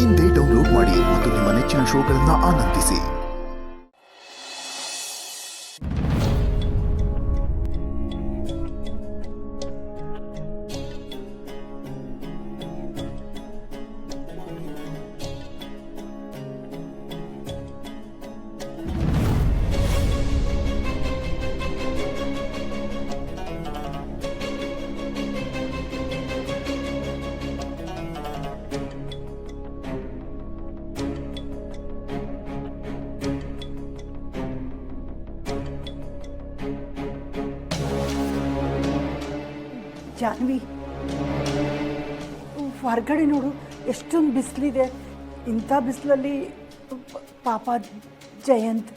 ಇಂದೇ ಡೌನ್ಲೋಡ್ ಮಾಡಿ ಮತ್ತು ನಿಮ್ಮ ನೆಚ್ಚಿನ ಶೋಗಳನ್ನು ಆನಂದಿಸಿ. ಜಾನ್ವಿ, ಹೊರಗಡೆ ನೋಡು ಎಷ್ಟೊಂದು ಬಿಸಿಲಿದೆ. ಇಂಥ ಬಿಸಿಲಲ್ಲಿ ಪಾಪ ಜಯಂತ್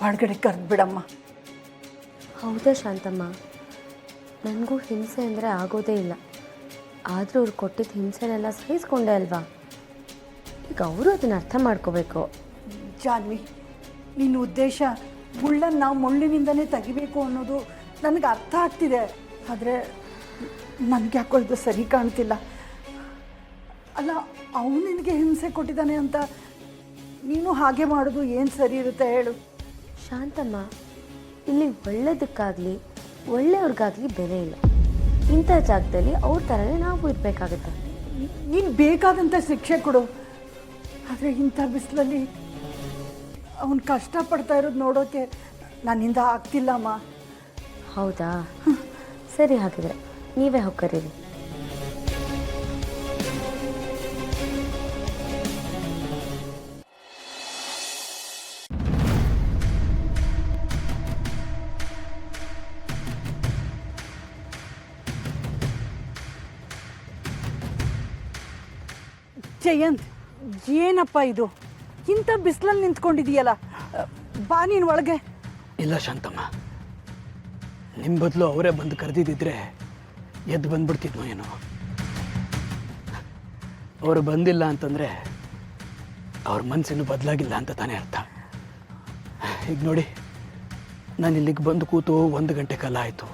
ಹೊರಗಡೆ ಕರೆದ್ಬಿಡಮ್ಮ. ಹೌದಾ ಶಾಂತಮ್ಮ, ನನಗೂ ಹಿಂಸೆ ಅಂದರೆ ಆಗೋದೇ ಇಲ್ಲ. ಆದರೂ ಅವ್ರು ಕೊಟ್ಟಿದ್ದ ಹಿಂಸೆನೆಲ್ಲ ಸಹಿಸ್ಕೊಂಡೆ ಅಲ್ವಾ. ಈಗ ಅವರು ಅದನ್ನು ಅರ್ಥ ಮಾಡ್ಕೋಬೇಕು. ಜಾನ್ವಿ, ನಿನ್ನ ಉದ್ದೇಶ ಮುಳ್ಳನ್ನು ನಾವು ಮುಳ್ಳಿನಿಂದನೇ ತೆಗಿಬೇಕು ಅನ್ನೋದು ನನಗೆ ಅರ್ಥ ಆಗ್ತಿದೆ. ಆದರೆ ನನಗೆ ಯಾಕೋ ಇದು ಸರಿ ಕಾಣ್ತಿಲ್ಲ. ಅಲ್ಲ, ಅವನು ನಿನಗೆ ಹಿಂಸೆ ಕೊಟ್ಟಿದ್ದಾನೆ ಅಂತ ನೀನು ಹಾಗೆ ಮಾಡೋದು ಏನು ಸರಿ ಇರುತ್ತೆ ಹೇಳು? ಶಾಂತಮ್ಮ, ಇಲ್ಲಿ ಒಳ್ಳೆಯದಕ್ಕಾಗಲಿ ಒಳ್ಳೆಯವ್ರಿಗಾಗಲಿ ಬೆಲೆ ಇಲ್ಲ. ಇಂಥ ಜಾಗದಲ್ಲಿ ಅವ್ರ ಥರನೇ ನಾವು ಇರಬೇಕಾಗತ್ತೆ. ನೀನು ಬೇಕಾದಂಥ ಶಿಕ್ಷೆ ಕೊಡು. ಆದರೆ ಇಂಥ ಬಿಸಿಲಲ್ಲಿ ಅವನು ಕಷ್ಟಪಡ್ತಾ ಇರೋದು ನೋಡೋಕ್ಕೆ ನನ್ನಿಂದ ಆಗ್ತಿಲ್ಲಮ್ಮ. ಹೌದಾ, ಸರಿ, ಹಾಗಿದ್ರೆ ನೀವೇ ಹೋಗಿ ಕರೀರಿ. ಜಯಂತ್, ಏನಪ್ಪ ಇದು? ಇಂಥ ಬಿಸಿಲಲ್ಲಿ ನಿಂತ್ಕೊಂಡಿದೀಯಲ್ಲ, ಬಾ ನೀನು ಒಳಗೆ. ಇಲ್ಲ ಶಾಂತಮ್ಮ, ನಿಮ್ಮ ಬದಲು ಅವರೇ ಬಂದು ಕರೆದಿದ್ದಿದ್ರೆ ಎದ್ದು ಬಂದ್ಬಿಡ್ತಿದ್ನೋ ಏನೋ. ಅವರು ಬಂದಿಲ್ಲ ಅಂತಂದರೆ ಅವ್ರ ಮನಸ್ಸಿನ್ನು ಬದಲಾಗಿಲ್ಲ ಅಂತ ತಾನೇ ಅರ್ಥ. ಈಗ ನೋಡಿ, ನಾನು ಇಲ್ಲಿಗೆ ಬಂದು ಕೂತು 1 ಗಂಟೆ ಕಾಲ ಆಯಿತು.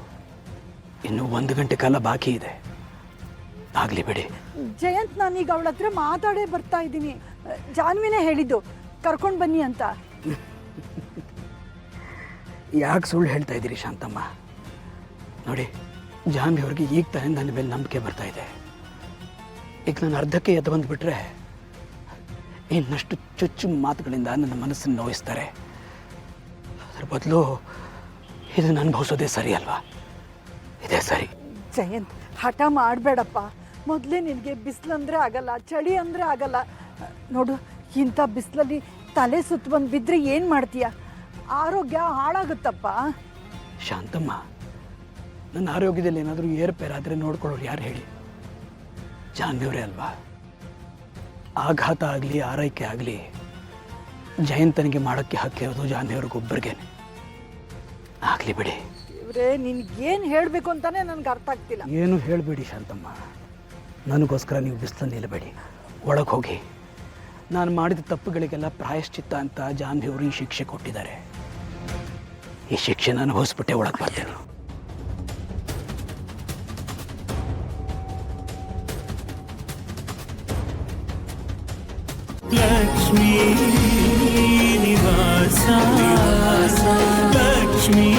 ಇನ್ನೂ 1 ಗಂಟೆ ಕಾಲ ಬಾಕಿ ಇದೆ. ಆಗಲಿ ಬಿಡಿ. ಜಯಂತ್, ನಾನೀಗ ಅವಳ ಹತ್ರ ಮಾತಾಡೇ ಬರ್ತಾ ಇದ್ದೀನಿ. ಜಾನ್ವಿನೇ ಹೇಳಿದ್ದು ಕರ್ಕೊಂಡು ಬನ್ನಿ ಅಂತ. ಯಾಕೆ ಸುಳ್ಳು ಹೇಳ್ತಾ ಇದ್ದೀರಿ ಶಾಂತಮ್ಮ? ನೋಡಿ, ಜಾನ್ವಿ ಅವ್ರಿಗೆ ಈಗ ತಾನೇ ನನ್ನ ಮೇಲೆ ನಂಬಿಕೆ ಬರ್ತಾ ಇದೆ. ಈಗ ನಾನು ಅರ್ಧಕ್ಕೆ ಎದ್ದು ಬಂದುಬಿಟ್ರೆ ಇನ್ನಷ್ಟು ಚುಚ್ಚು ಮಾತುಗಳಿಂದ ನನ್ನ ಮನಸ್ಸನ್ನು ನೋಯಿಸ್ತಾರೆ. ಅದ್ರ ಬದಲು ಇದನ್ನು ಅನುಭವಿಸೋದೇ ಸರಿ ಅಲ್ವಾ? ಇದೇ ಸರಿ. ಜಯಂತ್, ಹಠ ಮಾಡಬೇಡಪ್ಪ. ಮೊದಲೇ ನಿನಗೆ ಬಿಸಿಲಂದರೆ ಆಗಲ್ಲ, ಚಳಿ ಅಂದರೆ ಆಗಲ್ಲ. ನೋಡು, ಇಂಥ ಬಿಸಿಲಲ್ಲಿ ತಲೆ ಸುತ್ತ ಬಂದು ಬಿದ್ದರೆ ಏನು ಮಾಡ್ತೀಯ? ಆರೋಗ್ಯ ಹಾಳಾಗುತ್ತಪ್ಪ. ಶಾಂತಮ್ಮ, ನನ್ನ ಆರೋಗ್ಯದಲ್ಲಿ ಏನಾದರೂ ಏರುಪೇರಾದರೆ ನೋಡ್ಕೊಳ್ಳೋರು ಯಾರು ಹೇಳಿ? ಜಾನ್ವಿಯವರೇ ಅಲ್ವಾ? ಆಘಾತ ಆಗಲಿ ಆರೈಕೆ ಆಗಲಿ ಜಯಂತನಿಗೆ ಮಾಡೋಕ್ಕೆ ಹಕ್ಕಿರೋದು ಜಾನ್ವಿಯವ್ರಿಗೊಬ್ಬರಿಗೇನೆ. ಆಗಲಿ ಬಿಡಿ. ಇವರೇ, ನಿನ್ಗೇನು ಹೇಳಬೇಕು ಅಂತಾನೆ ನನಗೆ ಅರ್ಥ ಆಗ್ತಿಲ್ಲ. ಏನು ಹೇಳಬೇಡಿ ಶಾಂತಮ್ಮ. ನನಗೋಸ್ಕರ ನೀವು ಬಿಸಿಲಲ್ಲಿ ನಿಲ್ಲಬೇಡಿ, ಒಳಗೆ ಹೋಗಿ. ನಾನು ಮಾಡಿದ ತಪ್ಪುಗಳಿಗೆಲ್ಲ ಪ್ರಾಯಶ್ಚಿತ್ತ ಅಂತ ಜಾನ್ವಿಯವರು ಈ ಶಿಕ್ಷೆ ಕೊಟ್ಟಿದ್ದಾರೆ. ಈ ಶಿಕ್ಷೆನ ಅನುಭವಿಸ್ಬಿಟ್ಟೆ ಒಳಗೆ ಬರ್ತೇನೆ. ಲಕ್ಷ್ಮೀ ನಿವಾಸ, ಲಕ್ಷ್ಮೀ